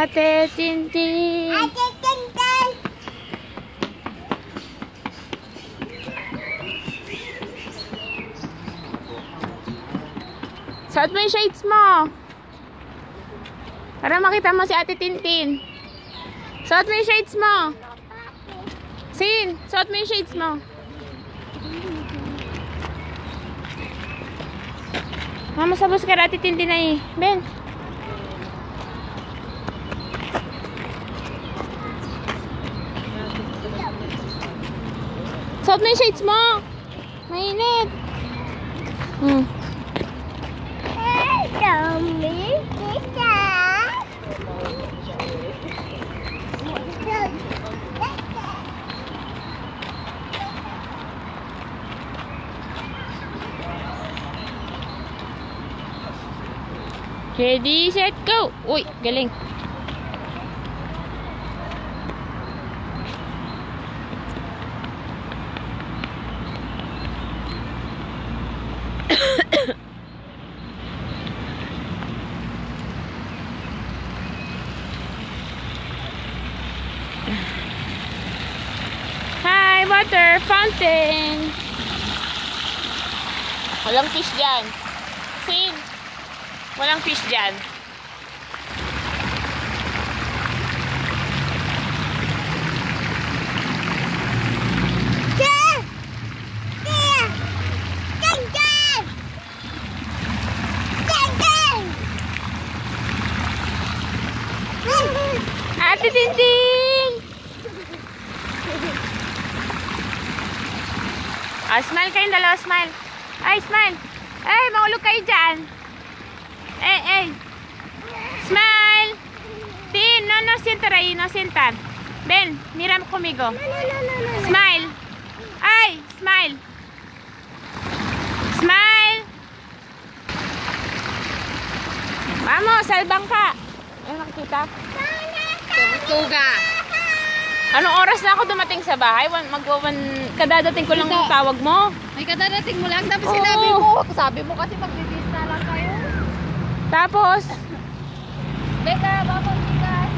Ate Tintin. Ate Tintin. Suot mo yung shades mo. Para makita mo si Ate Tintin. Suot mo yung shades mo. Sin, suot mo yung shades mo. Mama, sabos ka Ate Tintin na eh. Ben. Suot mo yung shades mo. Mainit. Ready, set, go! Uy, galing. Hi, water fountain. Walang fish dyan. Sin. Walang fish dyan. Ate Tintin! Smile kayong dalawa, smile. Ay, smile. Ay, maulog kayo dyan. Smile. Tin, no sientan ahí, no sientan. Ven, mira conmigo. Smile. Ay, smile. Smile. Vamos, al bangka. Ay, nakikita? Tuga. Anong oras na ako dumating sa bahay? Kadadating ko lang yung tawag mo. May kadadating mo lang. Tapos Oo. sabi mo kasi magbibis na lang kayo. Tapos, Beka, babang sigas.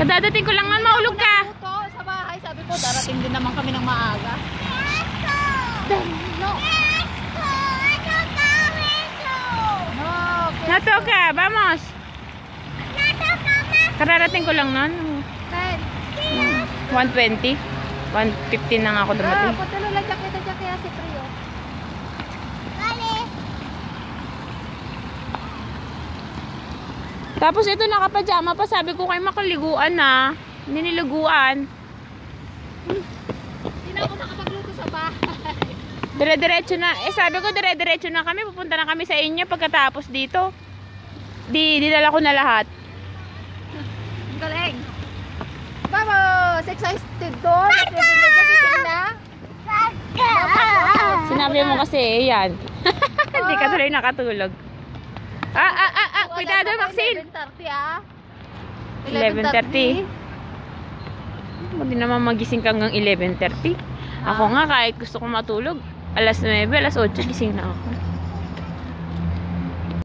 kadadating ko lang nga, maulog ka. Ito, sa bahay. Sabi ko, darating din naman kami ng maaga. No. No. Nato ka, vamos. Kararating ko lang nun. 120. 115 na nga ako dumating. Patuloy lang jacket si Trio. Tapos ito nakapajama pa. Sabi ko kayo makaliguan na. Hindi niliguan. Hindi na ako nakapagluto sa bahay. Dire-diretso na. Sabi ko dire-diretso na kami. Pupunta na kami sa inyo pagkatapos dito. Dinala ko na lahat. Galing. Vamos! Excited doon. Sinabi mo kasi, yan. Hindi ka tuloy nakatulog. Cuidado, Maxine. 11:30 ah. 11:30. Hindi naman magising ka hanggang 11:30. Ako nga, kahit gusto kong matulog, alas 9, alas 8, gising na ako.